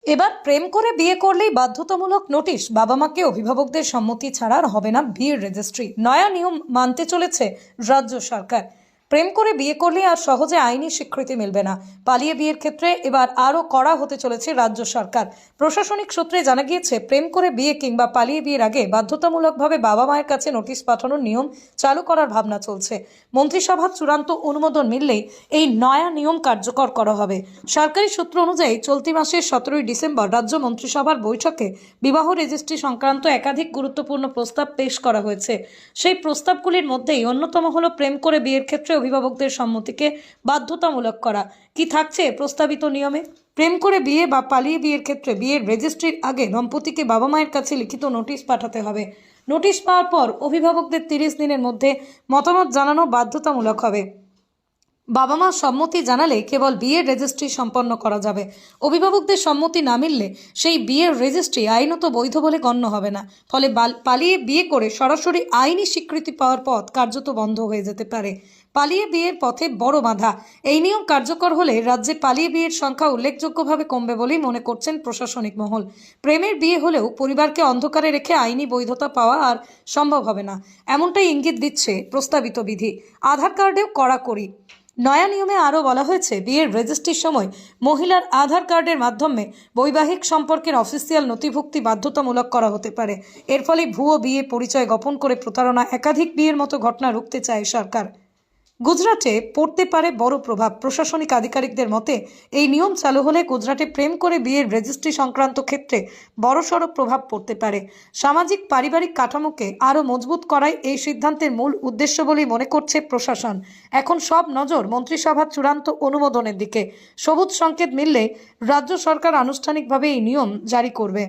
এবার প্রেম করে বিয়ে করলেই বাধ্যতামূলক নোটিশ, বাবা মাকে অভিভাবকদের সম্মতি ছাড়া আর হবে না বিয়ের রেজিস্ট্রি। নয়া নিয়ম মানতে চলেছে রাজ্য সরকার। প্রেম করে বিয়ে করলে আর সহজে আইনি স্বীকৃতি মিলবে না। পালিয়ে বিয়ের ক্ষেত্রে এবার আরও কড়া হতে চলেছে রাজ্য সরকার। প্রশাসনিক সূত্রে জানা গিয়েছে, প্রেম করে বিয়ে কিংবা পালিয়ে বিয়ের আগে বাধ্যতামূলকভাবে বাবা মায়ের কাছে নোটিশ পাঠানোর নিয়ম চালু করার ভাবনা চলছে। মন্ত্রিসভার চূড়ান্ত অনুমোদন মিললেই এই নয়া নিয়ম কার্যকর করা হবে। সরকারি সূত্র অনুযায়ী চলতি মাসের 17ই ডিসেম্বর রাজ্য মন্ত্রিসভার বৈঠকে বিবাহ রেজিস্ট্রি সংক্রান্ত একাধিক গুরুত্বপূর্ণ প্রস্তাব পেশ করা হয়েছে। সেই প্রস্তাবগুলির মধ্যেই অন্যতম হলো প্রেম করে বিয়ের ক্ষেত্রে অভিভাবকদের সম্মতিকে বাধ্যতামূলক করা। কি থাকছে প্রস্তাবিত নিয়মে? প্রেম করে বিয়ে বা পালিয়ে বিয়ের ক্ষেত্রে বিয়ের রেজিস্ট্রির আগে দম্পতিকে বাবা মায়ের কাছে লিখিত নোটিশ পাঠাতে হবে। নোটিশ পাওয়ার পর অভিভাবকদের 30 দিনের মধ্যে মতামত জানানো বাধ্যতামূলক হবে। বাবা মা সম্মতি জানালে কেবল বিয়ের রেজিস্ট্রি সম্পন্ন করা যাবে। অভিভাবকদের সম্মতি না মিললে সেই বিয়ের রেজিস্ট্রি আইনত বৈধ বলে গণ্য হবে না। ফলে পালিয়ে বিয়ে করে সরাসরি আইনি স্বীকৃতি পাওয়ার পথ কার্যত বন্ধ হয়ে যেতে পারে। পালিয়ে বিয়ের পথে বড় বাধা। এই নিয়ম কার্যকর হলে রাজ্যে পালিয়ে বিয়ের সংখ্যা উল্লেখযোগ্যভাবে কমবে বলেই মনে করছেন প্রশাসনিক মহল। প্রেমের বিয়ে হলেও পরিবারকে অন্ধকারে রেখে আইনি বৈধতা পাওয়া আর সম্ভব হবে না, এমনটাই ইঙ্গিত দিচ্ছে প্রস্তাবিত বিধি। আধার কার্ডেও কড়াকড়ি। নয়া নিয়মে আরও বলা হয়েছে, বিয়ের রেজিস্ট্রির সময় মহিলার আধার কার্ডের মাধ্যমে বৈবাহিক সম্পর্কের অফিসিয়াল নথিভুক্তি বাধ্যতামূলক করা হতে পারে। এর ফলে ভুয়ো বিয়ে, পরিচয় গোপন করে প্রতারণা, একাধিক বিয়ের মতো ঘটনা রুখতে চায় সরকার। গুজরাটে পড়তে পারে বড় প্রভাব। প্রশাসনিক আধিকারিকদের মতে, এই নিয়ম চালু হলে গুজরাটে প্রেম করে বিয়ের রেজিস্ট্রি সংক্রান্ত ক্ষেত্রে বড়সড় প্রভাব পড়তে পারে। সামাজিক পারিবারিক কাঠামোকে আরও মজবুত করাই এই সিদ্ধান্তের মূল উদ্দেশ্য বলেই মনে করছে প্রশাসন। এখন সব নজর মন্ত্রিসভার চূড়ান্ত অনুমোদনের দিকে। সবুজ সংকেত মিললে রাজ্য সরকার আনুষ্ঠানিকভাবে এই নিয়ম জারি করবে।